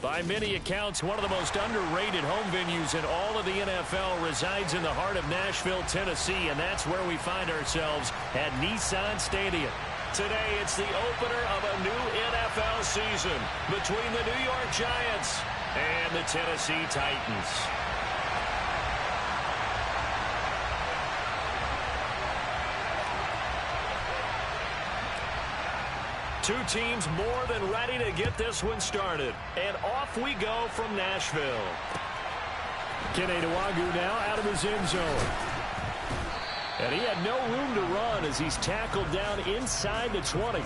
By many accounts, one of the most underrated home venues in all of the NFL resides in the heart of Nashville, Tennessee, and that's where we find ourselves at Nissan Stadium. Today, it's the opener of a new NFL season between the New York Giants and the Tennessee Titans. Two teams more than ready to get this one started. And off we go from Nashville. Kenny Nwangu now out of his end zone. And he had no room to run as he's tackled down inside the 20.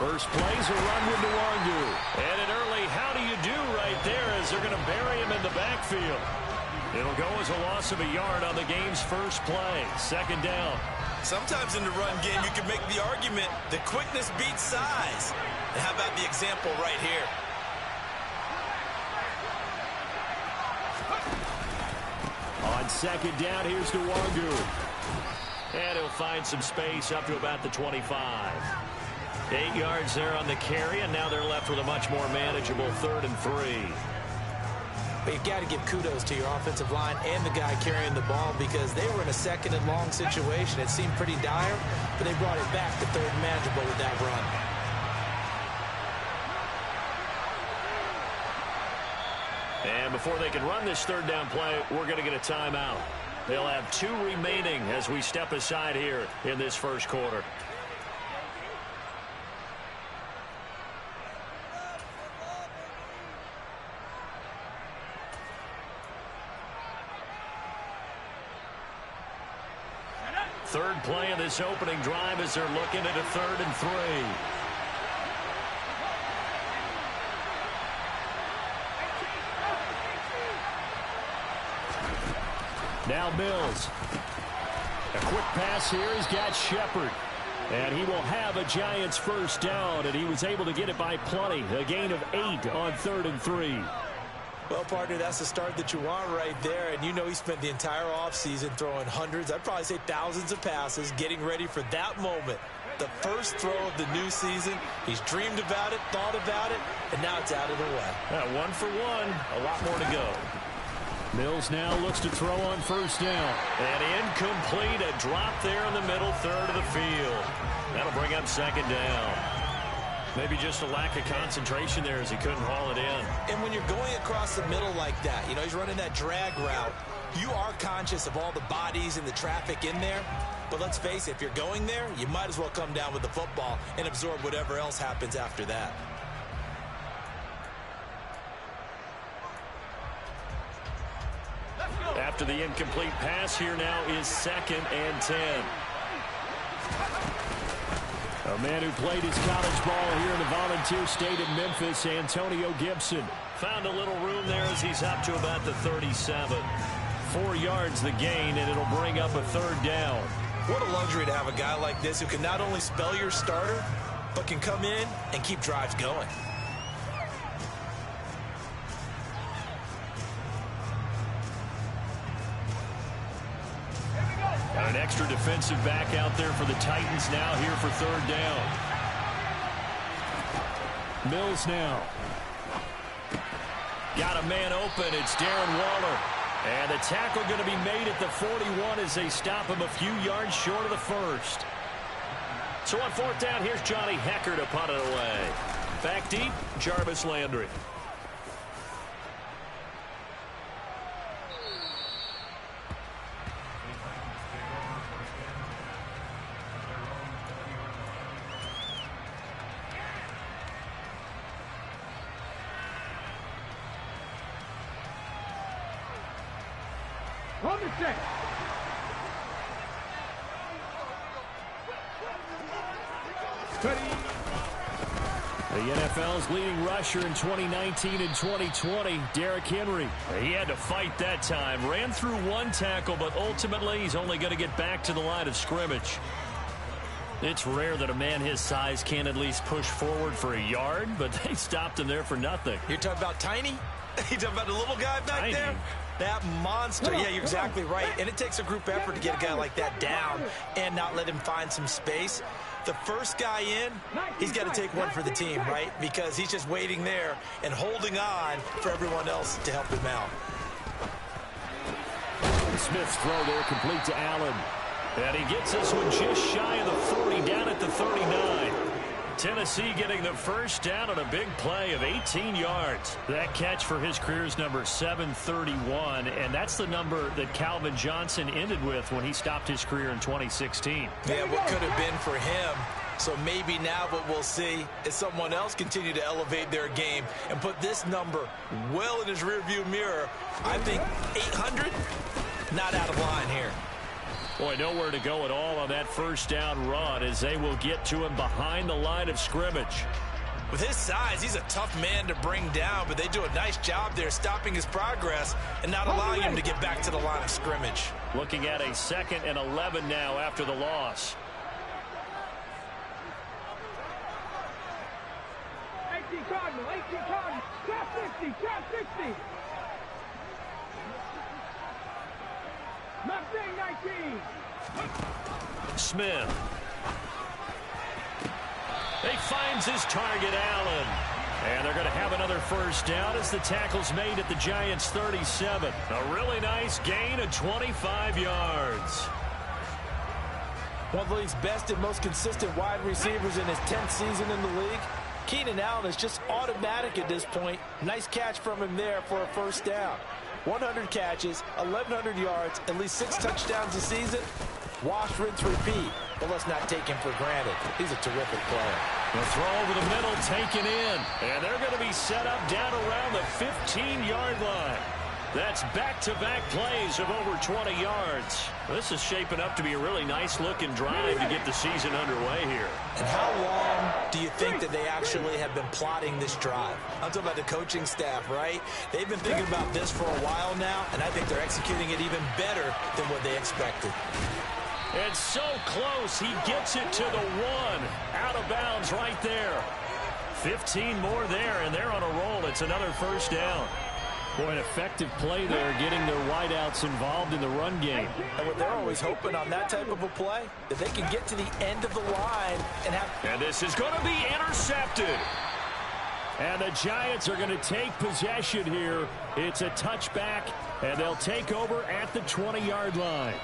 First play's a run with Nwangu. And an early how do you do right there as they're going to bury him in the backfield. It'll go as a loss of a yard on the game's first play. Second down. Sometimes in the run game you can make the argument that quickness beats size. And how about the example right here? On second down, here's Nwangu. And he'll find some space up to about the 25. 8 yards there on the carry, and now they're left with a much more manageable 3rd and 3. But you've got to give kudos to your offensive line and the guy carrying the ball because they were in a 2nd and long situation. It seemed pretty dire, but they brought it back to 3rd and manageable with that run. And before they can run this 3rd down play, we're going to get a timeout. They'll have 2 remaining as we step aside here in this first quarter. Third play of this opening drive as they're looking at a 3rd and 3. Now Mills. A quick pass here. He's got Shepard. And he will have a Giants first down, and he was able to get it by plenty. A gain of 8 on 3rd and 3. Well, partner, that's the start that you want right there. And you know he spent the entire offseason throwing hundreds, I'd probably say thousands of passes, getting ready for that moment. The first throw of the new season. He's dreamed about it, thought about it, and now it's out of the way. 1 for 1. A lot more to go. Mills now looks to throw on first down. And incomplete. A drop there in the middle 3rd of the field. That'll bring up 2nd down. Maybe just a lack of concentration there as he couldn't haul it in. And when you're going across the middle like that, you know, he's running that drag route, you are conscious of all the bodies and the traffic in there. But let's face it, if you're going there, you might as well come down with the football and absorb whatever else happens after that. After the incomplete pass, here now is 2nd and 10. A man who played his college ball here in the Volunteer State of Memphis, Antonio Gibson. Found a little room there as he's up to about the 37. 4 yards the gain, and it'll bring up a 3rd down. What a luxury to have a guy like this who can not only spell your starter, but can come in and keep drives going. An extra defensive back out there for the Titans now here for third down. Mills now. Got a man open. It's Darren Waller. And the tackle going to be made at the 41 as they stop him a few yards short of the first. So on fourth down, here's Johnny Hecker to punt it away. Back deep, Jarvis Landry. On the set. The NFL's leading rusher in 2019 and 2020, Derrick Henry. He had to fight that time. Ran through one tackle, but ultimately he's only going to get back to the line of scrimmage. It's rare that a man his size can at least push forward for a yard, but they stopped him there for nothing. You're talking about tiny? You're talking about the little guy back there? That monster. Yeah, you're exactly right. And it takes a group effort to get a guy like that down and not let him find some space. The first guy in, he's got to take one for the team, right? Because he's just waiting there and holding on for everyone else to help him out. Smith's throw there complete to Allen. And he gets this one just shy of the 40, down at the 39. Tennessee getting the first down on a big play of 18 yards. That catch for his career's number 731, and that's the number that Calvin Johnson ended with when he stopped his career in 2016. Yeah, what could have been for him. So maybe now what we'll see is someone else continue to elevate their game and put this number well in his rearview mirror. I think 800, not out of line here. Boy, nowhere to go at all on that first down run as they will get to him behind the line of scrimmage. With his size, he's a tough man to bring down, but they do a nice job there stopping his progress and not allowing him to get back to the line of scrimmage. Looking at a 2nd and 11 now after the loss. 18 Cardinal, trap 60. Mustang 19. Smith. He finds his target, Allen. And they're going to have another first down as the tackle's made at the Giants' 37. A really nice gain of 25 yards. One of the league's best and most consistent wide receivers in his 10th season in the league. Keenan Allen is just automatic at this point. Nice catch from him there for a first down. 100 catches, 1,100 yards, at least 6 touchdowns a season. Wash, rinse, repeat. But let's not take him for granted. He's a terrific player. The throw over the middle taken in. And they're going to be set up down around the 15-yard line. That's back-to-back plays of over 20 yards. This is shaping up to be a really nice-looking drive to get the season underway here. And how long do you think that they actually have been plotting this drive? I'm talking about the coaching staff, right? They've been thinking about this for a while now, and I think they're executing it even better than what they expected. It's so close. He gets it to the 1. Out of bounds right there. 15 more there, and they're on a roll. It's another first down. Boy, an effective play there, getting their wideouts involved in the run game. And what they're always hoping on that type of a play, that they can get to the end of the line and have... And this is going to be intercepted. And the Giants are going to take possession here. It's a touchback, and they'll take over at the 20-yard line.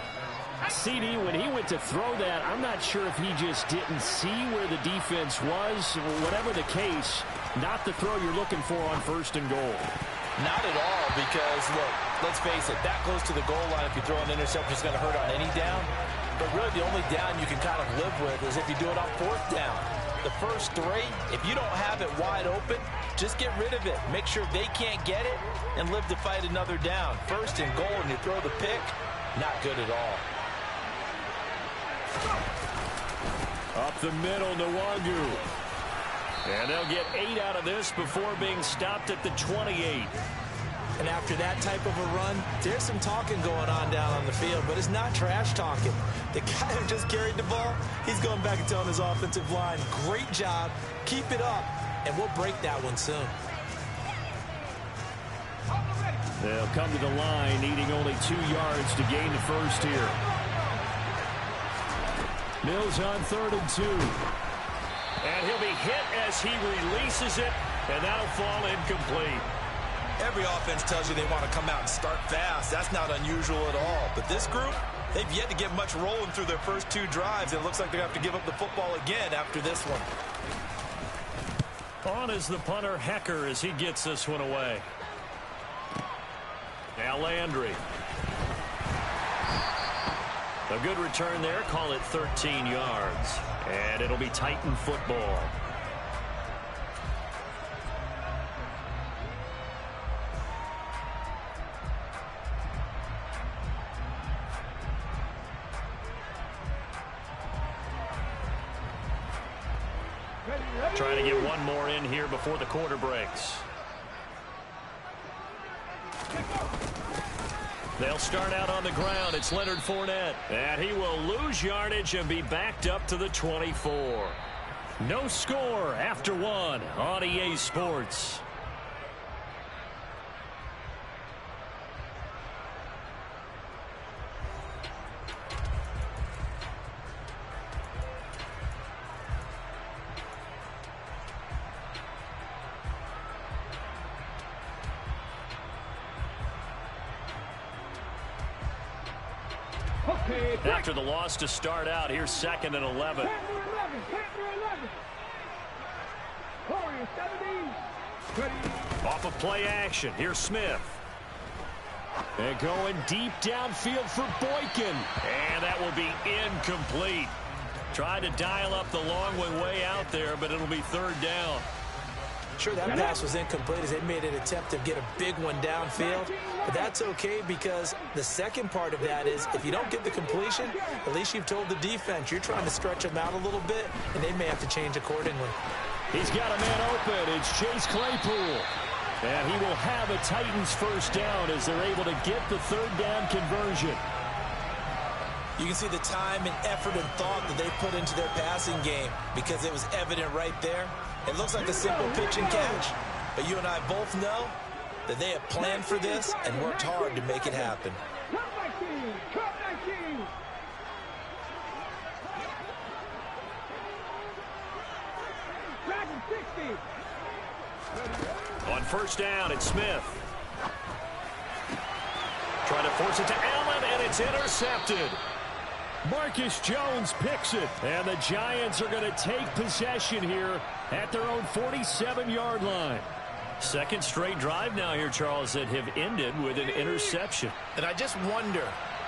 CD, when he went to throw that, I'm not sure if he just didn't see where the defense was. Whatever the case, not the throw you're looking for on 1st and goal. Not at all, because, look, let's face it, that close to the goal line, if you throw an interception, it's going to hurt on any down. But really, the only down you can kind of live with is if you do it on 4th down. The first 3, if you don't have it wide open, just get rid of it. Make sure they can't get it and live to fight another down. 1st and goal, and you throw the pick, not good at all. Up the middle, Nwangu. And they'll get 8 out of this before being stopped at the 28. And after that type of a run, there's some talking going on down on the field, but it's not trash talking. The guy who just carried the ball, he's going back and telling his offensive line, great job, keep it up, and we'll break that one soon. They'll come to the line, needing only 2 yards to gain the first here. Mills on 3rd and 2. And he'll be hit as he releases it, and that'll fall incomplete. Every offense tells you they want to come out and start fast. That's not unusual at all. But this group, they've yet to get much rolling through their first 2 drives. It looks like they have to give up the football again after this one. On is the punter, Hecker, as he gets this one away. Now Landry. A good return there. Call it 13 yards. And it'll be Titan football. Trying to get one more in here before the quarter breaks. They'll start out on the ground. It's Leonard Fournette. And he will lose yardage and be backed up to the 24. No score after 1 on EA Sports. After the loss to start out, here's 2nd and 11. Off of play action, here's Smith. And going deep downfield for Boykin. And that will be incomplete. Tried to dial up the long one way out there, but it'll be 3rd down. Sure, that pass was incomplete as they made an attempt to get a big one downfield. But that's okay because the second part of that is if you don't get the completion, at least you've told the defense you're trying to stretch them out a little bit, and they may have to change accordingly. He's got a man open. It's Chase Claypool. And he will have a Titans first down as they're able to get the 3rd down conversion. You can see the time and effort and thought that they put into their passing game because it was evident right there. It looks like a simple pitch and catch, but you and I both know that they have planned for this and worked hard to make it happen. On 1st down, it's Smith. Trying to force it to Allen, and it's intercepted. Marcus Jones picks it, and the Giants are going to take possession here at their own 47-yard line. 2nd straight drive now here, Charles, that have ended with an interception. And I just wonder,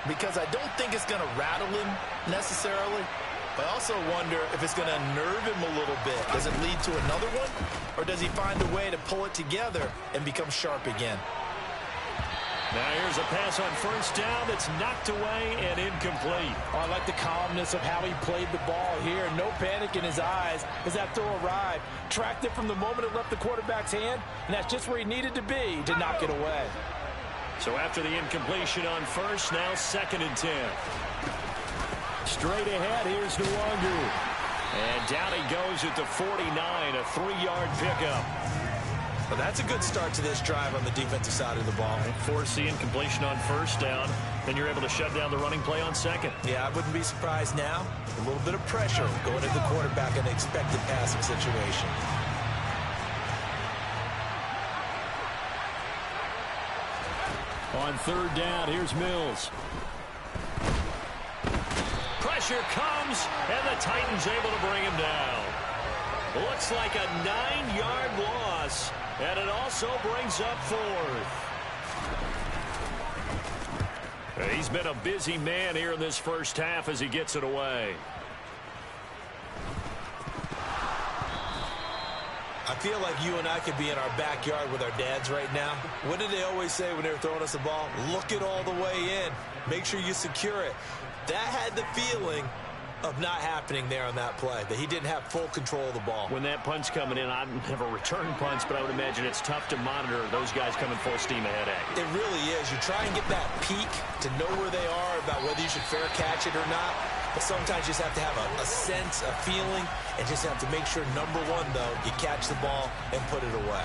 because I don't think it's going to rattle him necessarily, but I also wonder if it's going to unnerve him a little bit. Does it lead to another one, or does he find a way to pull it together and become sharp again? Now here's a pass on 1st down that's knocked away and incomplete. Oh, I like the calmness of how he played the ball here. No panic in his eyes as that throw arrived. Tracked it from the moment it left the quarterback's hand, and that's just where he needed to be to knock it away. So after the incompletion on 1st, now 2nd and 10. Straight ahead, here's Nwangu. And down he goes at the 49, a 3-yard pickup. Well, that's a good start to this drive on the defensive side of the ball. Force the incompletion on 1st down. Then you're able to shut down the running play on 2nd. Yeah, I wouldn't be surprised now. A little bit of pressure going into the quarterback in an expected passing situation. On 3rd down, here's Mills. Pressure comes, and the Titans able to bring him down. Looks like a 9-yard loss, and it also brings up 4th. He's been a busy man here in this first half as he gets it away. I feel like you and I could be in our backyard with our dads right now. What did they always say when they were throwing us a ball? Look it all the way in. Make sure you secure it. That had the feeling of not happening there on that play, that he didn't have full control of the ball. When that punt's coming in, I have a return punch, but I would imagine it's tough to monitor those guys coming full steam ahead at you. It really is. You try and get that peek to know where they are about whether you should fair catch it or not, but sometimes you just have to have a sense, a feeling, and just have to make sure, number one, though, you catch the ball and put it away.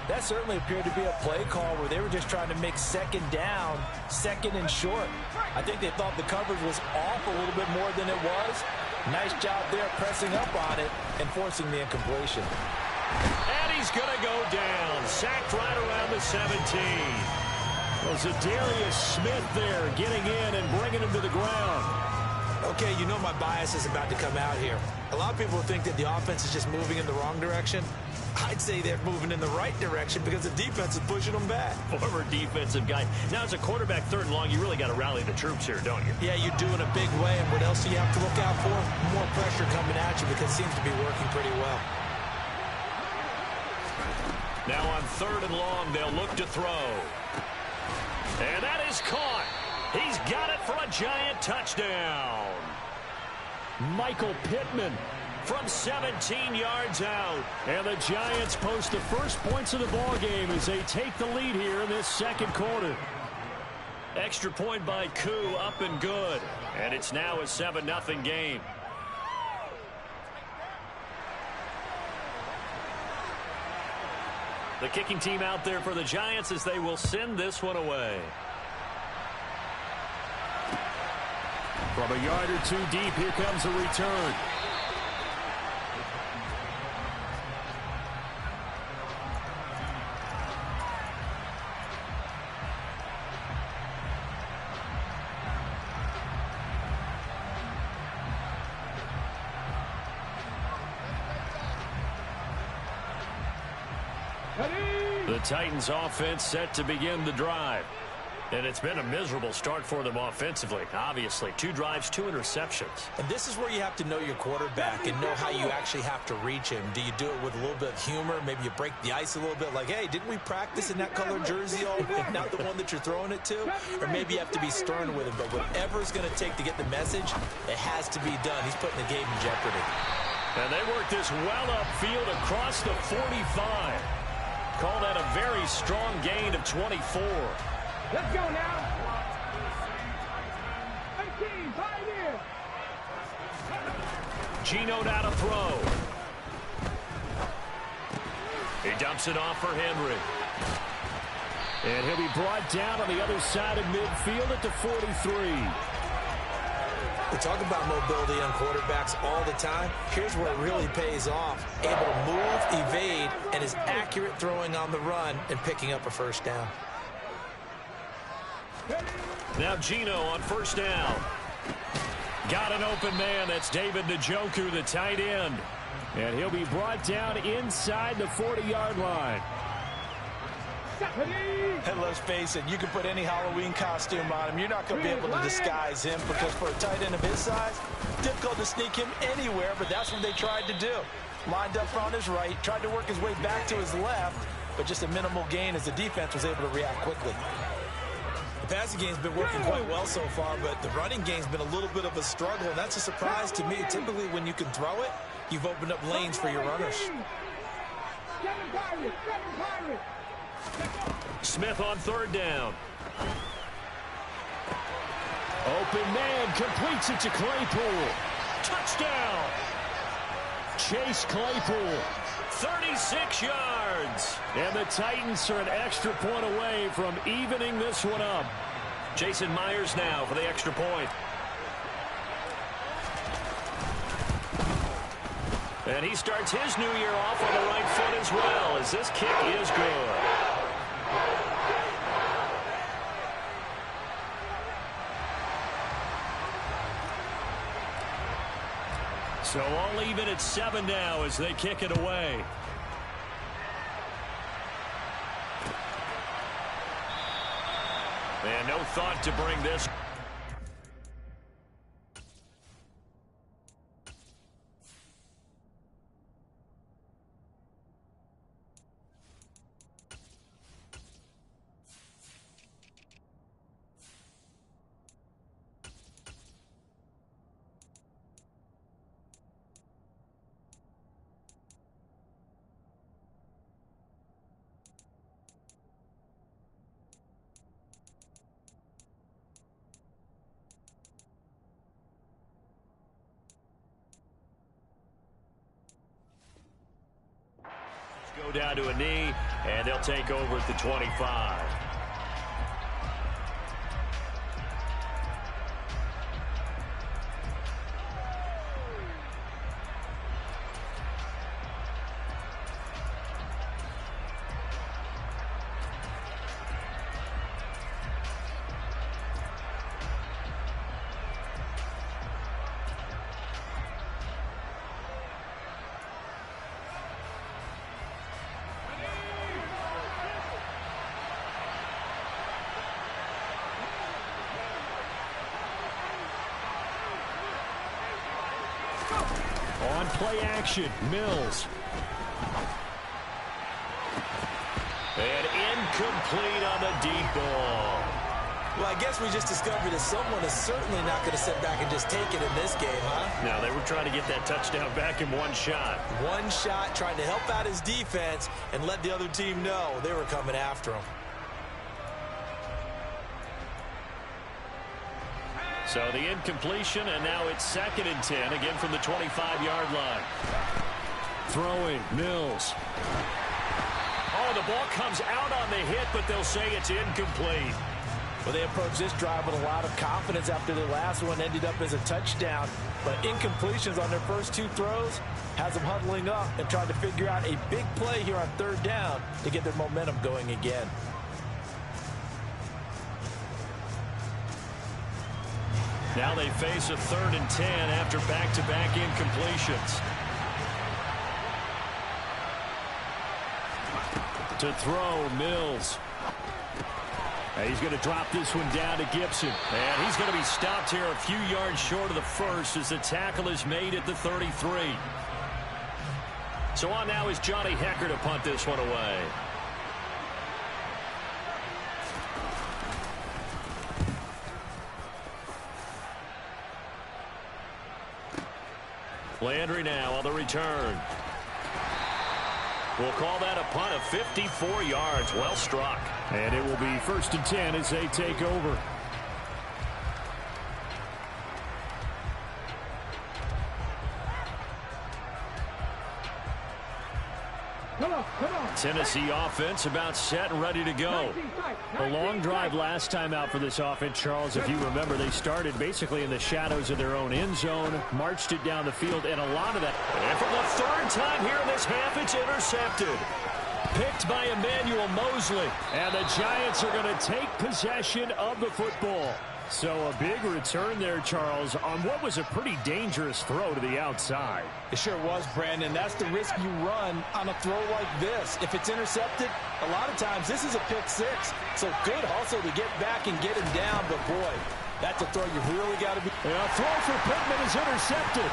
That certainly appeared to be a play call where they were just trying to make 2nd down, 2nd and short. I think they thought the coverage was off a little bit more than it was, Nice job there pressing up on it and forcing the incompletion. And he's going to go down. Sacked right around the 17. Well, Zadarius Smith there getting in and bringing him to the ground. Okay, you know my bias is about to come out here. A lot of people think that the offense is just moving in the wrong direction. I'd say they're moving in the right direction because the defense is pushing them back. Former defensive guy. Now, as a quarterback, 3rd and long, you really got to rally the troops here, don't you? Yeah, you do in a big way. And what else do you have to look out for? More pressure coming at you because it seems to be working pretty well. Now on 3rd and long, they'll look to throw. And that is caught. He's got it for a giant touchdown. Michael Pittman from 17 yards out. And the Giants post the first points of the ball game as they take the lead here in this 2nd quarter. Extra point by Koo, up and good. And it's now a 7-0 game. The kicking team out there for the Giants as they will send this one away. From a yard or 2 deep, here comes a return. The Titans offense set to begin the drive. And it's been a miserable start for them offensively. Obviously, 2 drives, 2 interceptions. And this is where you have to know your quarterback and know how you actually have to reach him. Do you do it with a little bit of humor? Maybe you break the ice a little bit like, hey, didn't we practice in that colored jersey all week? Not the one that you're throwing it to? Or maybe you have to be stern with him. But whatever it's going to take to get the message, it has to be done. He's putting the game in jeopardy. And they work this well upfield across the 45. Call that a very strong gain of 24. Let's go now. 18, pioneer. Geno now to throw. He dumps it off for Henry. And he'll be brought down on the other side of midfield at the 43. We talk about mobility on quarterbacks all the time. Here's where it really pays off. Able to move, evade, and is accurate throwing on the run and picking up a first down. Now Geno on first down. Got an open man. That's David Njoku, the tight end. And he'll be brought down inside the 40-yard line. And let's face it, you can put any Halloween costume on him. You're not going to be able to disguise him because for a tight end of his size, difficult to sneak him anywhere, but that's what they tried to do. Lined up on his right, tried to work his way back to his left, but just a minimal gain as the defense was able to react quickly. The passing game's been working quite well so far, but the running game's been a little bit of a struggle, and that's a surprise to me. Typically, when you can throw it, you've opened up lanes for your runners. Smith on third down. Open man, completes it to Claypool. Touchdown! Chase Claypool, 36 yards. And the Titans are an extra point away from evening this one up. Jason Myers now for the extra point. And he starts his new year off on the right foot as well, as this kick is good. So all even at 7 now as they kick it away. And no thought to bring this. Go down to a knee, and they'll take over at the 25. play action. Mills. And incomplete on the deep ball. Well, I guess we just discovered that someone is certainly not going to sit back and just take it in this game, huh? No, they were trying to get that touchdown back in one shot. One shot, trying to help out his defense and let the other team know they were coming after him. So the incompletion, and now it's 2nd and 10, again from the 25-yard line. Throwing, Mills. Oh, the ball comes out on the hit, but they'll say it's incomplete. Well, they approached this drive with a lot of confidence after the last one ended up as a touchdown. But incompletions on their first 2 throws has them huddling up and trying to figure out a big play here on 3rd down to get their momentum going again. Now they face a 3rd and 10 after back-to-back incompletions. To throw, Mills. And he's going to drop this one down to Gibson. And he's going to be stopped here a few yards short of the first as the tackle is made at the 33. So on now is Johnny Hecker to punt this one away. Landry now on the return. We'll call that a punt of 54 yards. Well struck. And it will be 1st and 10 as they take over. Come on. Tennessee offense about set and ready to go. A long drive last time out for this offense, Charles. If you remember, they started basically in the shadows of their own end zone, marched it down the field, and a lot of that. And for the 3rd time here in this half, it's intercepted. Picked by Emmanuel Mosley. And the Giants are going to take possession of the football. So a big return there, Charles, on what was a pretty dangerous throw to the outside. It sure was, Brandon. That's the risk you run on a throw like this. If it's intercepted, a lot of times this is a pick 6. So good hustle to get back and get him down. But, boy, that's a throw you really got to be. And a throw for Pittman is intercepted.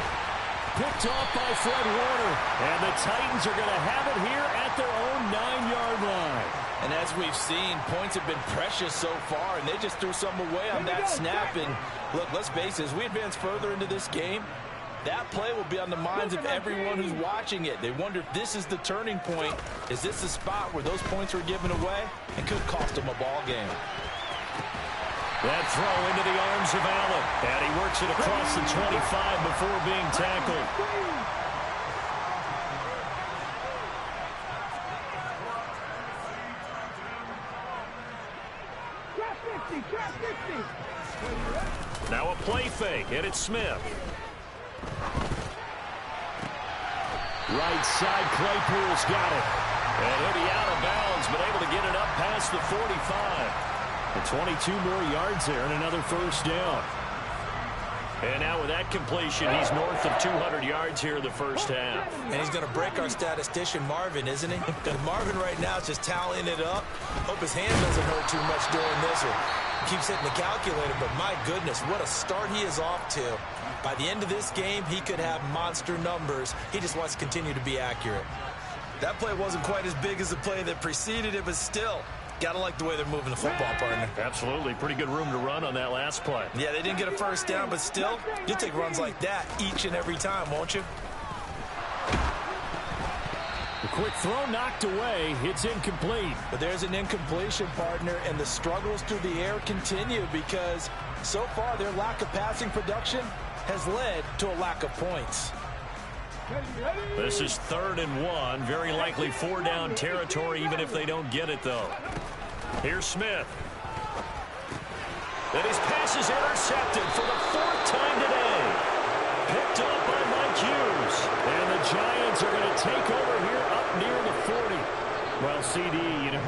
Picked off by Fred Warner. And the Titans are going to have it here at their own 9-yard line. And as we've seen, points have been precious so far, and they just threw some away on that snap. And, look, let's face it, as we advance further into this game, that play will be on the minds of everyone who's watching it. They wonder if this is the turning point. Is this the spot where those points were given away and could cost them a ball game? That throw into the arms of Allen. And he works it across the 25 before being tackled. Now a play fake, and it's Smith. Right side, Claypool's got it. And he'll be out of bounds, but able to get it up past the 45. And 22 more yards there and another 1st down. And now with that completion, he's north of 200 yards here in the 1st half. And he's going to break our statistician, Marvin, isn't he? Because Marvin right now is just tallying it up. Hope his hand doesn't hurt too much during this or keeps hitting the calculator. But my goodness, what a start he is off to. By the end of this game, he could have monster numbers. He just wants to continue to be accurate. That play wasn't quite as big as the play that preceded it, but still, gotta like the way they're moving the football, partner. Absolutely. Pretty good room to run on that last play. Yeah, they didn't get a 1st down, but still, you'll take runs like that each and every time, won't you? The quick throw knocked away. It's incomplete. But there's an incompletion, partner, and the struggles through the air continue because so far their lack of passing production has led to a lack of points. This is 3rd and 1. Very likely 4-down territory, even if they don't get it, though. Here's Smith. And his pass is intercepted for the 4th time today. Picked up by Mike Hughes. And the Giants are going to take over here up near the 40. Well, CD,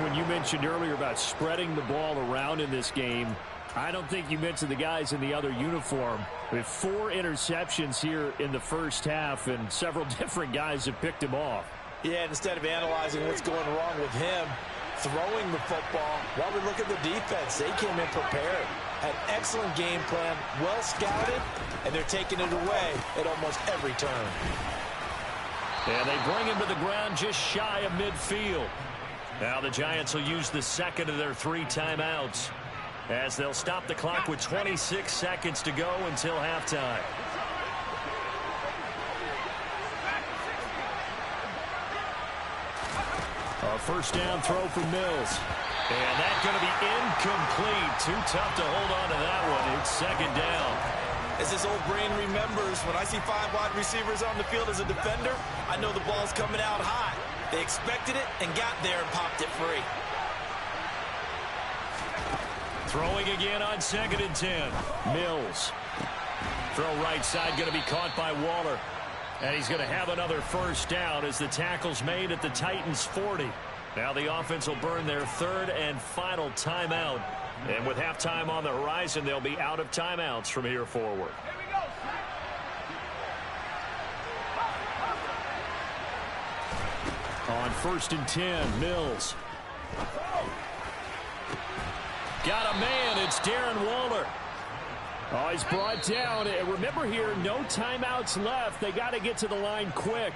when you mentioned earlier about spreading the ball around in this game, I don't think you mentioned the guys in the other uniform. We have 4 interceptions here in the 1st half, and several different guys have picked him off. Yeah, instead of analyzing what's going wrong with him, throwing the football, while we look at the defense, they came in prepared. Had excellent game plan, well scouted, and they're taking it away at almost every turn. And they bring him to the ground just shy of midfield. Now the Giants will use the second of their 3 timeouts, as they'll stop the clock with 26 seconds to go until halftime. A first down throw for Mills. And that's going to be incomplete. Too tough to hold on to that one. It's second down. As his old brain remembers, when I see 5 wide receivers on the field as a defender, I know the ball's coming out high. They expected it and got there and popped it free. Throwing again on 2nd and 10. Mills. Throw right side going to be caught by Waller. And he's going to have another first down as the tackle's made at the Titans' 40. Now the offense will burn their 3rd and final timeout. And with halftime on the horizon, they'll be out of timeouts from here forward. On 1st and 10, Mills. Got a man. It's Darren Waller. Oh, he's brought down. Remember here, no timeouts left. They got to get to the line quick.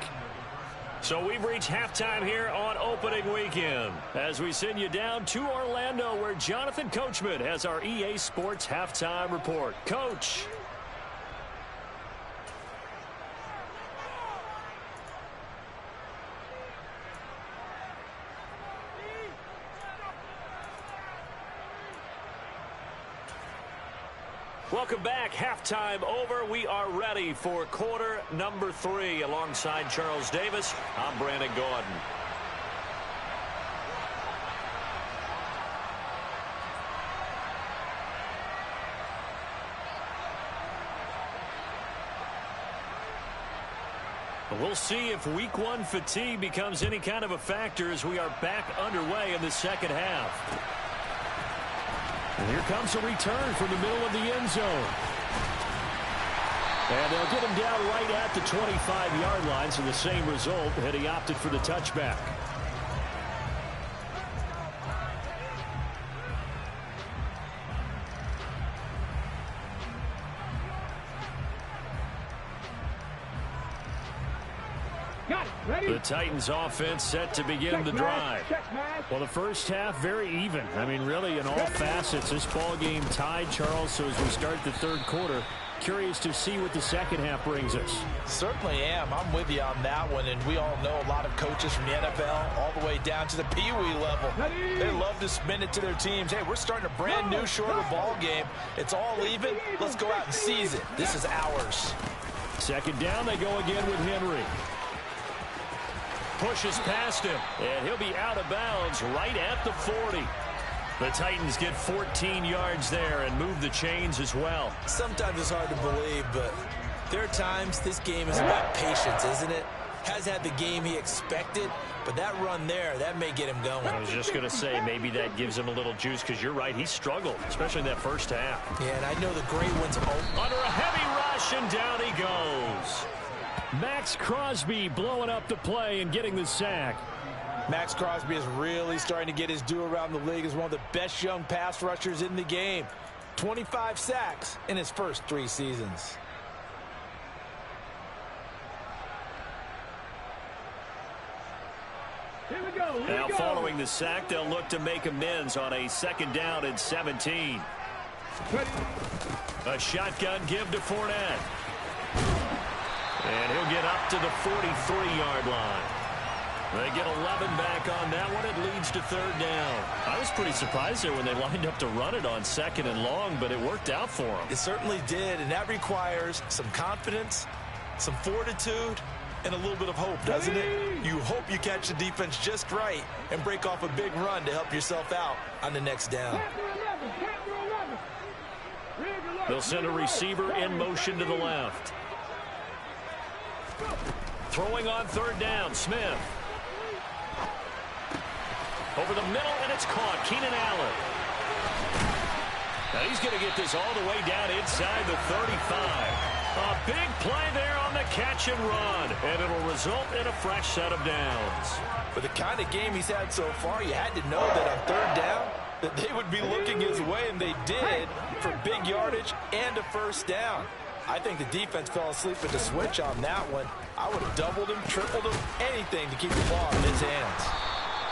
So we've reached halftime here on opening weekend as we send you down to Orlando, where Jonathan Coachman has our EA Sports halftime report. Coach. Welcome back. Halftime over. We are ready for quarter number 3. Alongside Charles Davis, I'm Brandon Gordon. We'll see if week 1 fatigue becomes any kind of a factor as we are back underway in the second half. And here comes a return from the middle of the end zone. And they'll get him down right at the 25-yard line, so the same result had he opted for the touchback. The Titans offense set to begin the drive. Well, the first half very even. I mean, really in all facets. This ball game tied, Charles, so as we start the 3rd quarter, curious to see what the second half brings us. Certainly am. I'm with you on that one, and we all know a lot of coaches from the NFL all the way down to the Pee Wee level. They love to spin it to their teams. Hey, we're starting a brand new shorter ball game. It's all even. Let's go out and seize it. This is ours. Second down, they go again with Henry. Pushes past him, and he'll be out of bounds right at the 40. The Titans get 14 yards there and move the chains as well. Sometimes it's hard to believe, but there are times this game is about patience, isn't it? Has had the game he expected, but that run there, that may get him going. I was just going to say, maybe that gives him a little juice, because you're right, he struggled, especially in that first half. Yeah, and I know the great ones under a heavy rush, and down he goes. Max Crosby blowing up the play and getting the sack. Max Crosby is really starting to get his due around the league as one of the best young pass rushers in the game. 25 sacks in his first 3 seasons. Here we go. Now following the sack, they'll look to make amends on a 2nd down and 17. A shotgun give to Fournette. And he'll get up to the 43-yard line. They get 11 back on that one. It leads to 3rd down. I was pretty surprised there when they lined up to run it on 2nd and long, but it worked out for them. It certainly did, and that requires some confidence, some fortitude, and a little bit of hope, doesn't it? You hope you catch the defense just right and break off a big run to help yourself out on the next down. They'll send a receiver in motion to the left. Throwing on 3rd down, Smith. Over the middle, and it's caught. Keenan Allen. Now he's going to get this all the way down inside the 35. A big play there on the catch and run, and it'll result in a fresh set of downs. For the kind of game he's had so far, you had to know that on 3rd down, that they would be looking his way, and they did, for big yardage and a first down. I think the defense fell asleep at the switch on that one. I would have doubled him, tripled him, anything to keep the ball in his hands.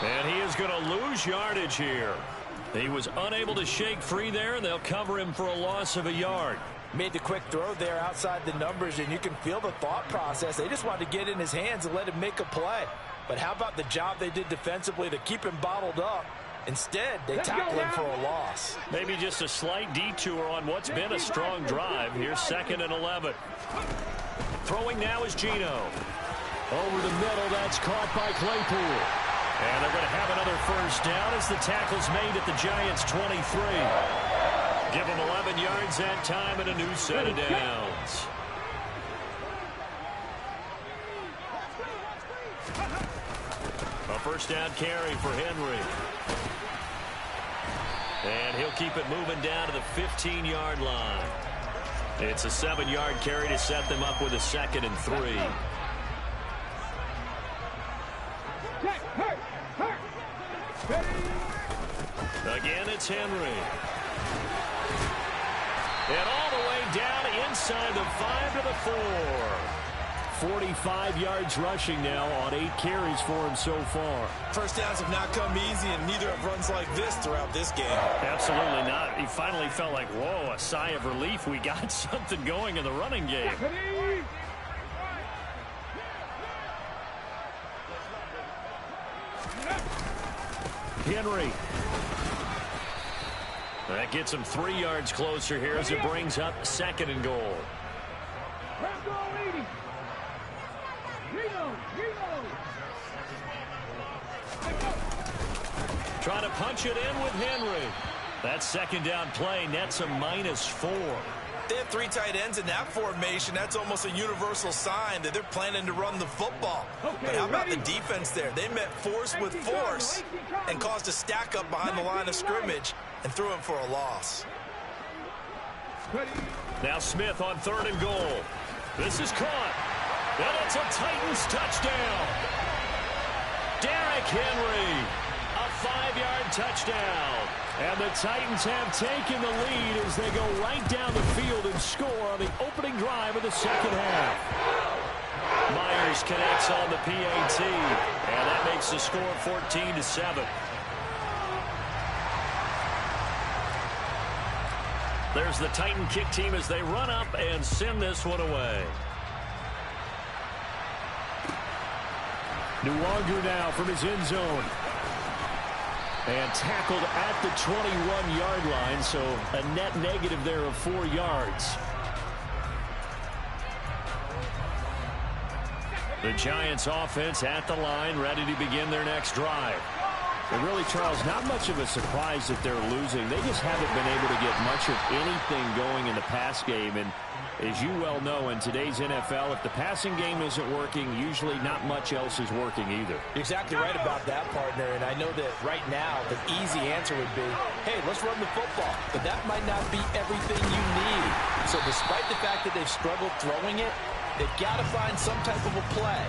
And he is going to lose yardage here. He was unable to shake free there, and they'll cover him for a loss of a yard. Made the quick throw there outside the numbers, and you can feel the thought process. They just wanted to get in his hands and let him make a play. But how about the job they did defensively to keep him bottled up? Instead, they tackle him for a loss. Maybe just a slight detour on what's been a strong drive. Here's 2nd and 11. Throwing now is Geno. Over the middle, that's caught by Claypool. And they're going to have another first down as the tackle's made at the Giants' 23. Give them 11 yards that time and a new set of downs. A first down carry for Henry. And he'll keep it moving down to the 15-yard line. It's a 7-yard carry to set them up with a 2nd and 3. Again, it's Henry. And all the way down inside the 5 to the 4. 45 yards rushing now on 8 carries for him so far. First downs have not come easy, and neither have runs like this throughout this game. Absolutely not. He finally felt like, whoa, a sigh of relief. We got something going in the running game. Henry. That gets him 3 yards closer here as it brings up 2nd and goal. Trying to punch it in with Henry. That 2nd down play nets a -4. They have 3 tight ends in that formation. That's almost a universal sign that they're planning to run the football. But how about the defense there? They met force with force and caused a stack up behind the line of scrimmage and threw him for a loss. Now Smith on 3rd and goal. This is caught. And it's a Titans touchdown. Derrick Henry. A 5-yard touchdown. And the Titans have taken the lead as they go right down the field and score on the opening drive of the 2nd half. Myers connects on the PAT. And that makes the score 14-7. There's the Titan kick team as they run up and send this one away. Nwangu now from his end zone. And tackled at the 21-yard line, so a net negative there of 4 yards. The Giants offense at the line, ready to begin their next drive. And really, Charles, not much of a surprise that they're losing. They just haven't been able to get much of anything going in the pass game. And as you well know, in today's NFL, if the passing game isn't working, usually not much else is working either. You're exactly right about that, partner. And I know that right now the easy answer would be, hey, let's run the football. But that might not be everything you need. So despite the fact that they've struggled throwing it, they've got to find some type of a play,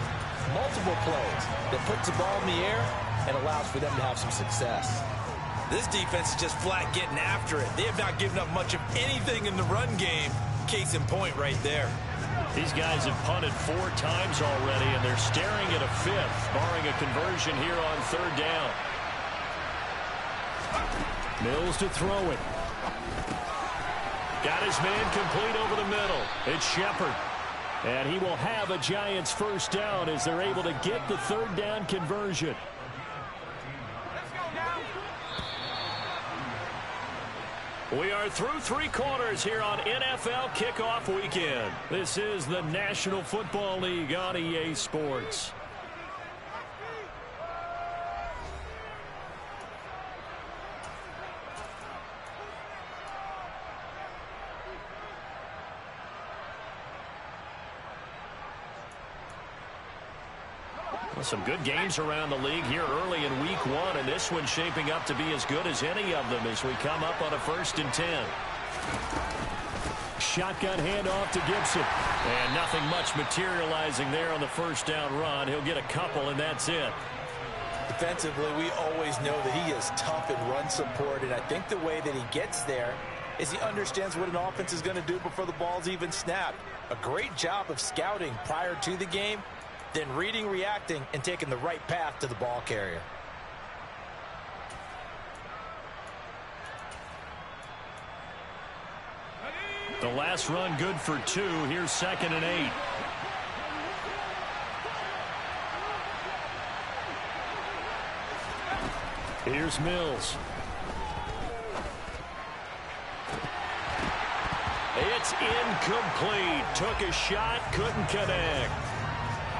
multiple plays, that puts the ball in the air and allows for them to have some success. This defense is just flat getting after it. They have not given up much of anything in the run game. Case in point right there. These guys have punted 4 times already, and they're staring at a 5th, barring a conversion here on 3rd down. Mills to throw it. Got his man complete over the middle. It's Shepard. And he will have a Giants first down as they're able to get the 3rd down conversion. We are through 3 quarters here on NFL Kickoff Weekend. This is the National Football League on EA Sports. Some good games around the league here early in week 1, and this one's shaping up to be as good as any of them as we come up on a 1st and 10. Shotgun handoff to Gibson. And nothing much materializing there on the first down run. He'll get a couple, and that's it. Defensively, we always know that he is tough in run support, and I think the way that he gets there is he understands what an offense is going to do before the ball's even snapped. A great job of scouting prior to the game, then reading, reacting, and taking the right path to the ball carrier. The last run good for 2. Here's 2nd and 8. Here's Mills. It's incomplete. Took a shot, couldn't connect.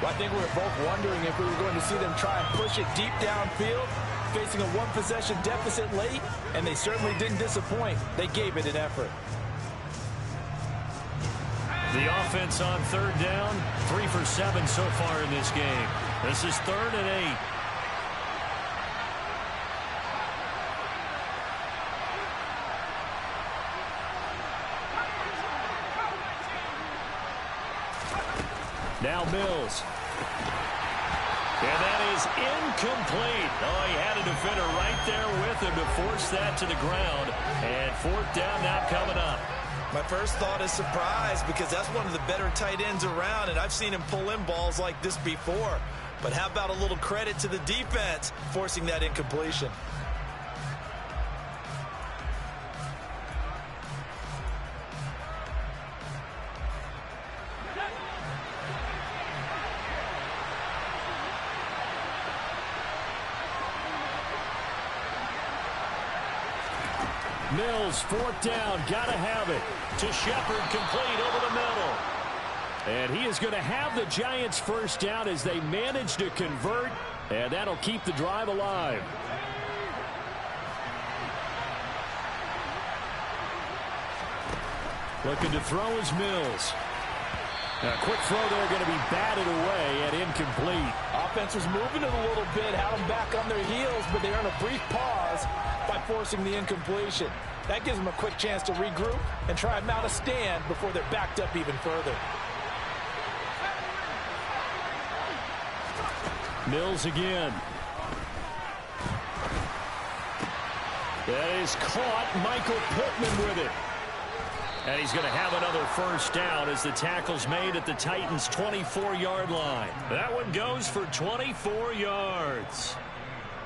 Well, I think we were both wondering if we were going to see them try and push it deep downfield, facing a one-possession deficit late, and they certainly didn't disappoint. They gave it an effort. The offense on 3rd down, 3 for 7 so far in this game. This is 3rd and 8. Now Mills. And that is incomplete. Oh, he had a defender right there with him to force that to the ground. And 4th down now coming up. My first thought is surprise, because that's one of the better tight ends around, and I've seen him pull in balls like this before. But how about a little credit to the defense forcing that incompletion? Mills, 4th down, gotta have it. To Shepard, complete over the middle. And he is going to have the Giants' 1st down as they manage to convert, and that'll keep the drive alive. Looking to throw is Mills. A quick throw there, going to be batted away and incomplete. Offense was moving it a little bit, had them back on their heels, but they earn a brief pause by forcing the incompletion. That gives them a quick chance to regroup and try and mount a stand before they're backed up even further. Mills again. That is caught. Michael Pittman with it. And he's going to have another 1st down as the tackle's made at the Titans' 24-yard line. That one goes for 24 yards.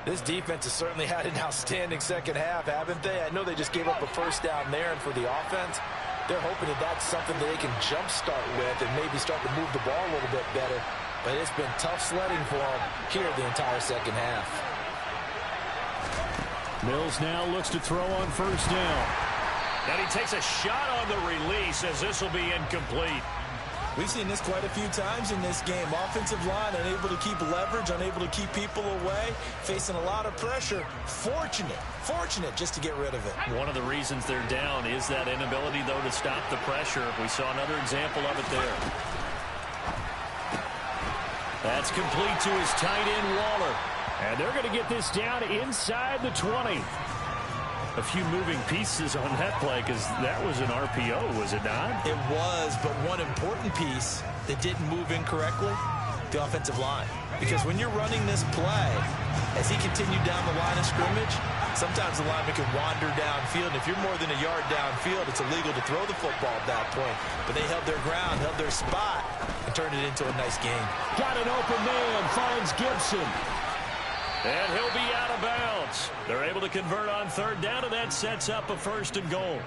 This defense has certainly had an outstanding second half, haven't they? I know they just gave up a 1st down there, and for the offense, they're hoping that that's something that they can jumpstart with and maybe start to move the ball a little bit better. But it's been tough sledding for them here the entire second half. Mills now looks to throw on 1st down. And he takes a shot on the release as this will be incomplete. We've seen this quite a few times in this game. Offensive line unable to keep leverage, unable to keep people away, facing a lot of pressure. Fortunate just to get rid of it. One of the reasons they're down is that inability, though, to stop the pressure. We saw another example of it there. That's complete to his tight end, Waller. And they're going to get this down inside the 20. A few moving pieces on that play because that was an RPO, was it not? It was, but one important piece that didn't move incorrectly, the offensive line. Because when you're running this play, as he continued down the line of scrimmage, sometimes the lineman can wander downfield. If you're more than a yard downfield, it's illegal to throw the football at that point. But they held their ground, held their spot, and turned it into a nice game. Got an open man, finds Gibson. And he'll be out of bounds. They're able to convert on 3rd down, and that sets up a 1st and goal.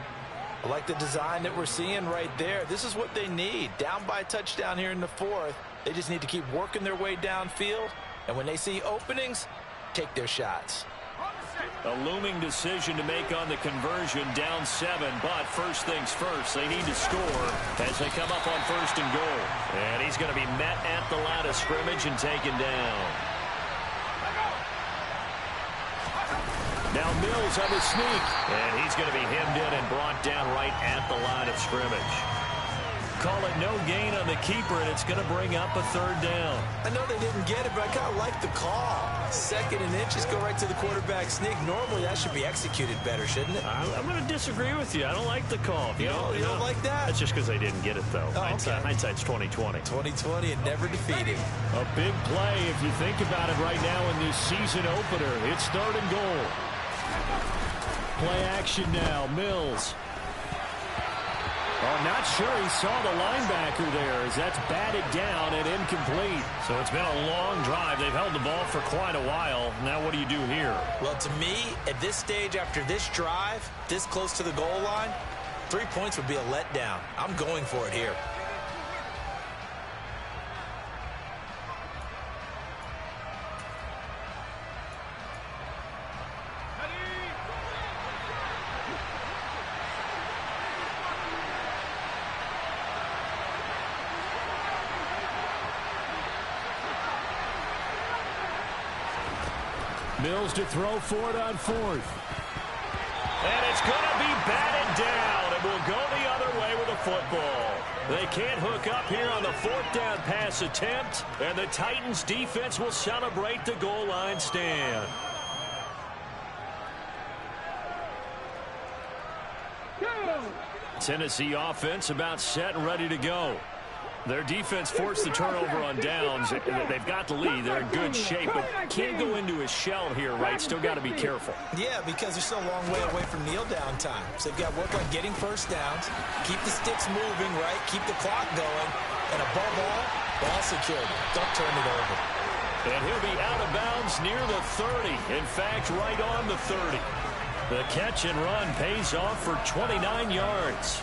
I like the design that we're seeing right there. This is what they need. Down by a touchdown here in the 4th. They just need to keep working their way downfield. And when they see openings, take their shots. A looming decision to make on the conversion, down 7. But first things first, they need to score as they come up on 1st and goal. And he's going to be met at the line of scrimmage and taken down. Now Mills on the sneak, and he's going to be hemmed in and brought down right at the line of scrimmage. Call it no gain on the keeper, and it's going to bring up a 3rd down. I know they didn't get it, but I kind of like the call. 2nd and inches, go right to the quarterback sneak. Normally, that should be executed better, shouldn't it? I'm going to disagree with you. I don't like the call. You don't like that? That's just because they didn't get it, though. Oh, okay. Hindsight's 20/20. 20/20 and never defeated. A big play, if you think about it right now in this season opener. It's 3rd and goal. Play action now. Mills Oh, not sure he saw the linebacker there as that's batted down and incomplete. So it's been a long drive. They've held the ball for quite a while. Now what do you do here? Well, to me, at this stage after this drive, this close to the goal line, 3 points would be a letdown. I'm going for it here. Mills to throw for it on fourth. And it's going to be batted down. It will go the other way with the football. They can't hook up here on the fourth down pass attempt, and the Titans defense will celebrate the goal line stand. Tennessee offense about set and ready to go. Their defense forced the turnover on downs. They've got the lead. They're in good shape, but can't go into a shell here, right? Still got to be careful. Yeah, because they're still a long way away from kneel down time. So they've got to work on getting first downs, keep the sticks moving, right? Keep the clock going, and above all, ball security. Don't turn it over. And he'll be out of bounds near the 30. In fact, right on the 30. The catch and run pays off for 29 yards.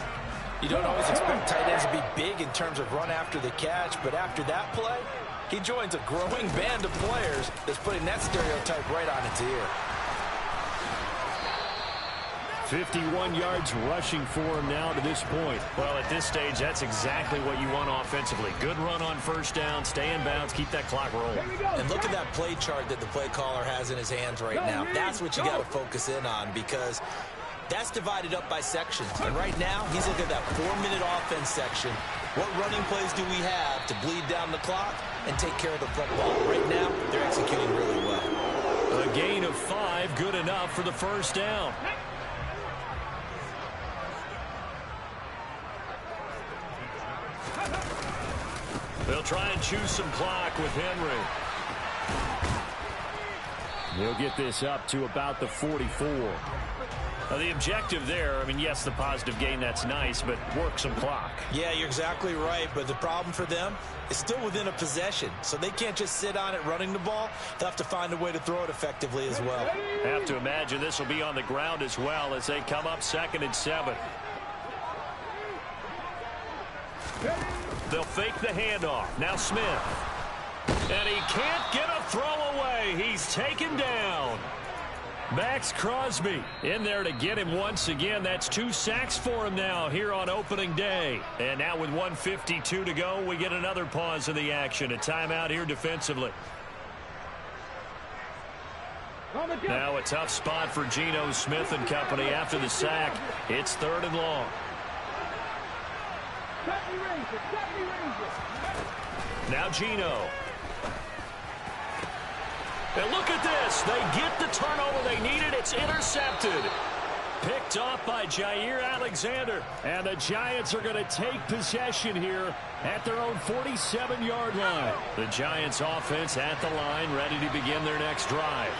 You don't always expect tight ends to be big in terms of run after the catch, but after that play, he joins a growing band of players that's putting that stereotype right on its ear. 51 yards rushing for him now to this point. Well, at this stage, that's exactly what you want offensively. Good run on first down, stay in bounds, keep that clock rolling. And look at that play chart that the play caller has in his hands right now. That's what you got to focus in on, because that's divided up by sections. And right now, he's looking at that 4-minute offense section. What running plays do we have to bleed down the clock and take care of the football? Right now, they're executing really well. A gain of 5, good enough for the first down. They'll try and choose some clock with Henry. They'll get this up to about the 44. The objective there, I mean, yes, the positive gain, that's nice, but work some clock. Yeah, you're exactly right, but the problem for them is still within a possession, so they can't just sit on it running the ball. They'll have to find a way to throw it effectively as well. Have to imagine this will be on the ground as well as they come up 2nd and 7. They'll fake the handoff. Now Smith. And he can't get a throw away. He's taken down. Max Crosby in there to get him once again. That's 2 sacks for him now here on opening day. And now with 1:52 to go, we get another pause in the action. A timeout here defensively. Now a tough spot for Geno Smith and company after the sack. It's 3rd and long. Now Geno. And look at this. They get the turnover they needed. It's intercepted. Picked off by Jair Alexander. And the Giants are going to take possession here at their own 47-yard line. The Giants offense at the line, ready to begin their next drive.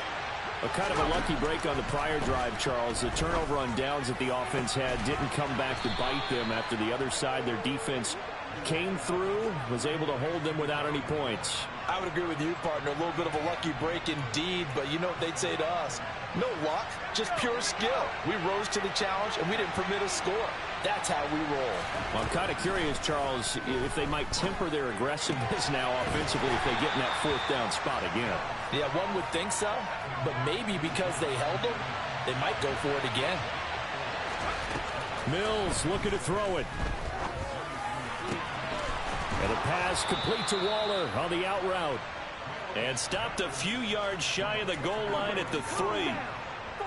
A kind of a lucky break on the prior drive, Charles. The turnover on downs that the offense had didn't come back to bite them after the other side. Their defense came through, was able to hold them without any points. I would agree with you, partner. A little bit of a lucky break indeed, but you know what they'd say to us? No luck, just pure skill. We rose to the challenge, and we didn't permit a score. That's how we roll. Well, I'm kind of curious, Charles, if they might temper their aggressiveness now offensively if they get in that 4th down spot again. Yeah, one would think so, but maybe because they held them, they might go for it again. Mills looking to throw it. And a pass complete to Waller on the out route. And stopped a few yards shy of the goal line at the 3.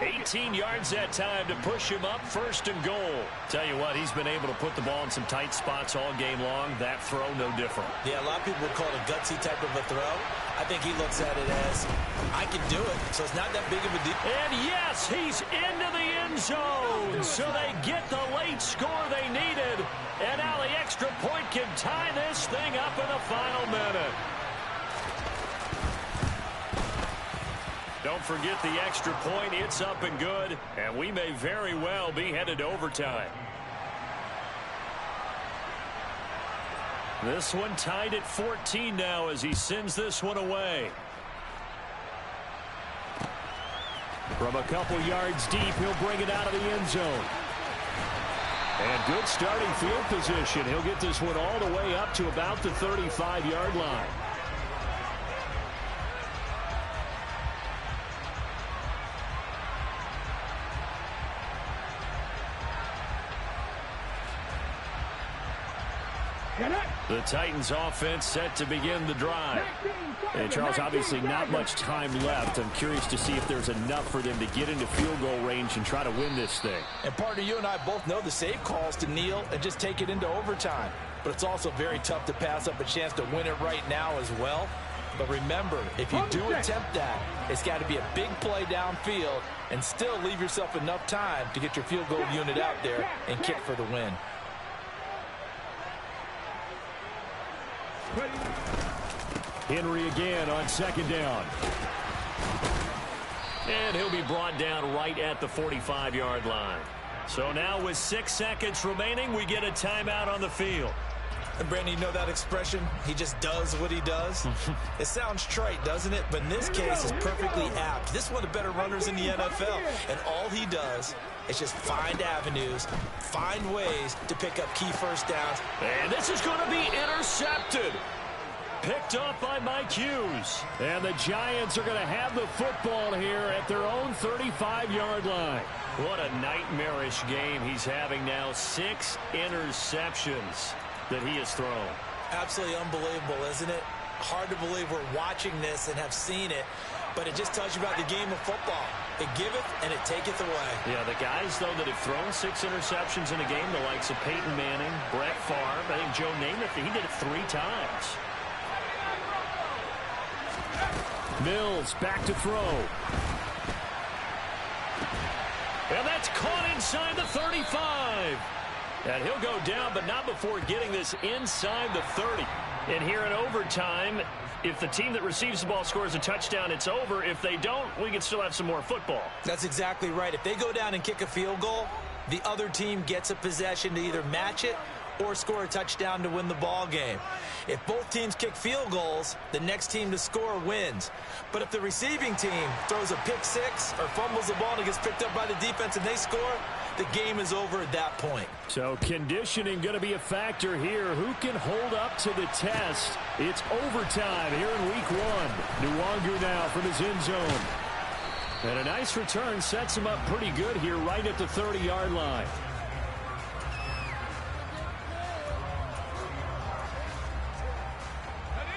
18 yards that time to push him up 1st and goal. Tell you what, he's been able to put the ball in some tight spots all game long. That throw, no different. Yeah, a lot of people would call it a gutsy type of a throw. I think he looks at it as, I can do it, so it's not that big of a deal. And yes, he's into the end zone. So they get the late score they needed. And now the extra point can tie this thing up in the final minute. Don't forget the extra point. It's up and good. And we may very well be headed to overtime. This one tied at 14 now as he sends this one away. From a couple yards deep, he'll bring it out of the end zone. And good starting field position. He'll get this one all the way up to about the 35-yard line. The Titans offense set to begin the drive. And Charles, obviously not much time left. I'm curious to see if there's enough for them to get into field goal range and try to win this thing. And partner, you and I both know the save calls to kneel and just take it into overtime. But it's also very tough to pass up a chance to win it right now as well. But remember, if you do attempt that, it's got to be a big play downfield and still leave yourself enough time to get your field goal unit out there and kick for the win. Henry again on second down. And he'll be brought down right at the 45-yard line. So now with 6 seconds remaining, we get a timeout on the field. And Brandon, you know that expression? He just does what he does. It sounds trite, doesn't it? But in this case, it's perfectly apt. This is one of the better runners in the NFL. And all he does is just find avenues, find ways to pick up key first downs. And this is going to be intercepted. Picked up by Mike Hughes. And the Giants are going to have the football here at their own 35-yard line. What a nightmarish game he's having now. 6 interceptions that he has thrown. Absolutely unbelievable, isn't it? Hard to believe we're watching this and have seen it, but it just tells you about the game of football. It giveth and it taketh away. Yeah, the guys, though, that have thrown 6 interceptions in a game, the likes of Peyton Manning, Brett Favre, I think Joe Namath, he did it 3 times. Mills back to throw. And that's caught inside the 35. And he'll go down, but not before getting this inside the 30. And here in overtime, if the team that receives the ball scores a touchdown, it's over. If they don't, we can still have some more football. That's exactly right. If they go down and kick a field goal, the other team gets a possession to either match it or score a touchdown to win the ball game. If both teams kick field goals, the next team to score wins. But if the receiving team throws a pick six or fumbles the ball and it gets picked up by the defense and they score, the game is over at that point. So conditioning going to be a factor here. Who can hold up to the test? It's overtime here in week 1. Nwangu now from his end zone. And a nice return sets him up pretty good here right at the 30-yard line.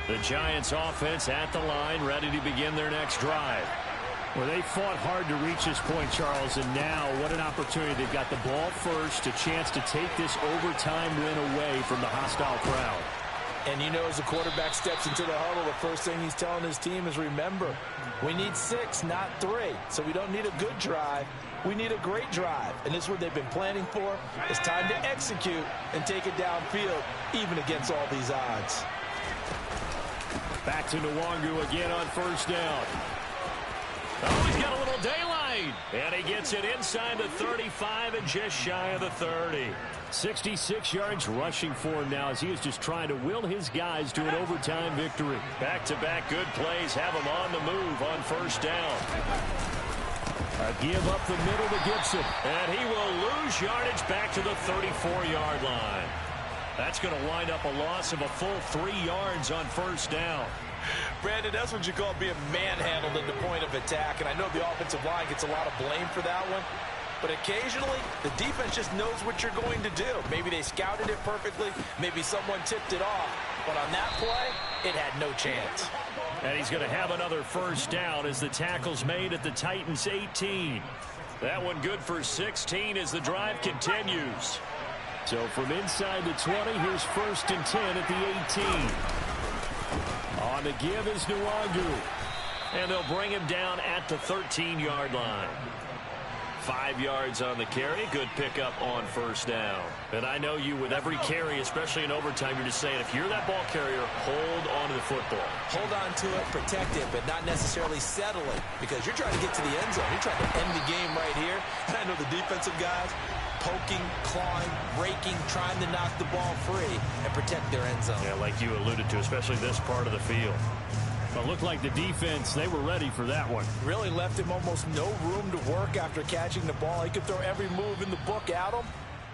The Giants offense at the line, ready to begin their next drive. Well, they fought hard to reach this point, Charles, and now what an opportunity. They've got the ball first, a chance to take this overtime win away from the hostile crowd. And you know, as the quarterback steps into the huddle, the first thing he's telling his team is, remember, we need 6, not 3. So we don't need a good drive. We need a great drive. And this is what they've been planning for. It's time to execute and take it downfield, even against all these odds. Back to Nwangu again on first down. Oh, he's got a little daylight. And he gets it inside the 35 and just shy of the 30. 66 yards rushing for him now as he is just trying to will his guys to an overtime victory. Back-to-back good plays have him on the move on first down. A give up the middle to Gibson. And he will lose yardage back to the 34-yard line. That's going to wind up a loss of a full 3 yards on first down. Brandon, that's what you call being manhandled at the point of attack. And I know the offensive line gets a lot of blame for that one. But occasionally, the defense just knows what you're going to do. Maybe they scouted it perfectly. Maybe someone tipped it off. But on that play, it had no chance. And he's going to have another first down as the tackle's made at the Titans' 18. That one good for 16 as the drive continues. So from inside the 20, here's 1st and 10 at the 18. On the give is Nwangu. And they'll bring him down at the 13-yard line. 5 yards on the carry. Good pickup on first down. And I know you, with every carry, especially in overtime, you're just saying, if you're that ball carrier, hold on to the football. Hold on to it, protect it, but not necessarily settle it, because you're trying to get to the end zone. You're trying to end the game right here. And I know the defensive guys poking, clawing, breaking, trying to knock the ball free and protect their end zone. Yeah, like you alluded to, especially this part of the field. Well, it looked like the defense, they were ready for that one. Really left him almost no room to work after catching the ball. He could throw every move in the book at him.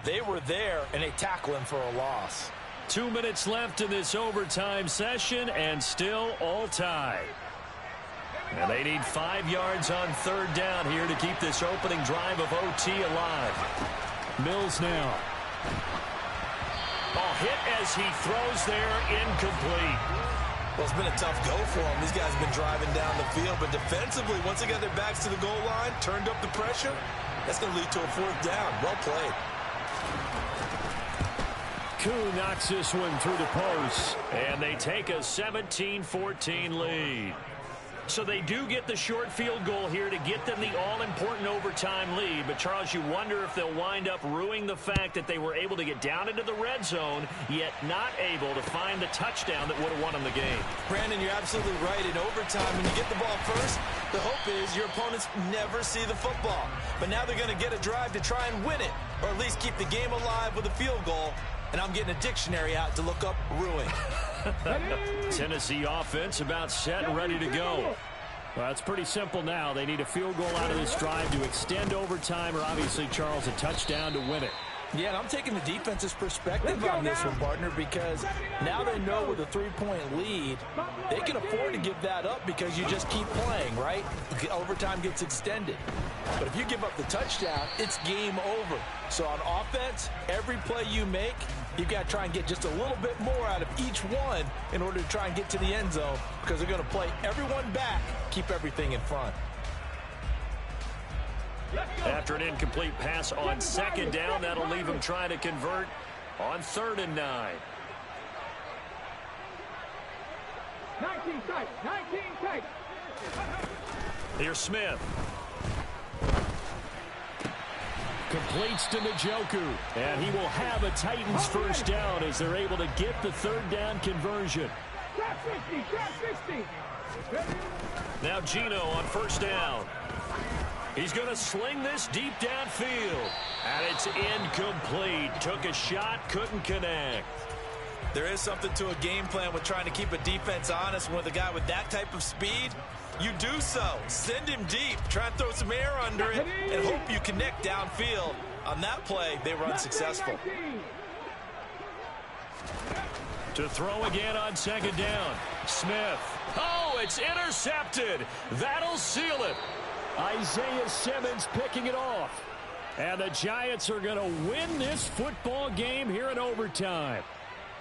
They were there, and they tackle him for a loss. 2 minutes left in this overtime session, and still all tied. And they need 5 yards on third down here to keep this opening drive of OT alive. Mills now. Ball hit as he throws there, incomplete. Well, it's been a tough go for them. These guys have been driving down the field, but defensively, once they got their backs to the goal line, turned up the pressure, that's going to lead to a fourth down. Well played. Koo knocks this one through the post. And they take a 17-14 lead. So they do get the short field goal here to get them the all-important overtime lead. But, Charles, you wonder if they'll wind up ruining the fact that they were able to get down into the red zone, yet not able to find the touchdown that would have won them the game. Brandon, you're absolutely right. In overtime, when you get the ball first, the hope is your opponents never see the football. But now they're going to get a drive to try and win it, or at least keep the game alive with a field goal. And I'm getting a dictionary out to look up ruin. Tennessee offense about set and ready to go. Well, it's pretty simple now. They need a field goal out of this drive to extend overtime, or obviously, Charles, a touchdown to win it. Yeah, and I'm taking the defense's perspective on this one, partner, because now they know with a 3-point lead, they can afford to give that up because you just keep playing, right? Overtime gets extended. But if you give up the touchdown, it's game over. So on offense, every play you make, you've got to try and get just a little bit more out of each one in order to try and get to the end zone, because they're going to play everyone back, keep everything in front. After an incomplete pass on second down, that'll leave him trying to convert on 3rd and 9. 19 tight, 19 tight. Here's Smith. Completes to Njoku, and he will have a Titans first down as they're able to get the 3rd down conversion. Trap 50, trap 50. Now Gino on first down. He's going to sling this deep downfield. And it's incomplete. Took a shot, couldn't connect. There is something to a game plan with trying to keep a defense honest. With a guy with that type of speed, you do so. Send him deep. Try and throw some air under it and hope you connect downfield. On that play, they were unsuccessful. To throw again on second down. Smith. Oh, it's intercepted. That'll seal it. Isaiah Simmons picking it off. And the Giants are going to win this football game here in overtime.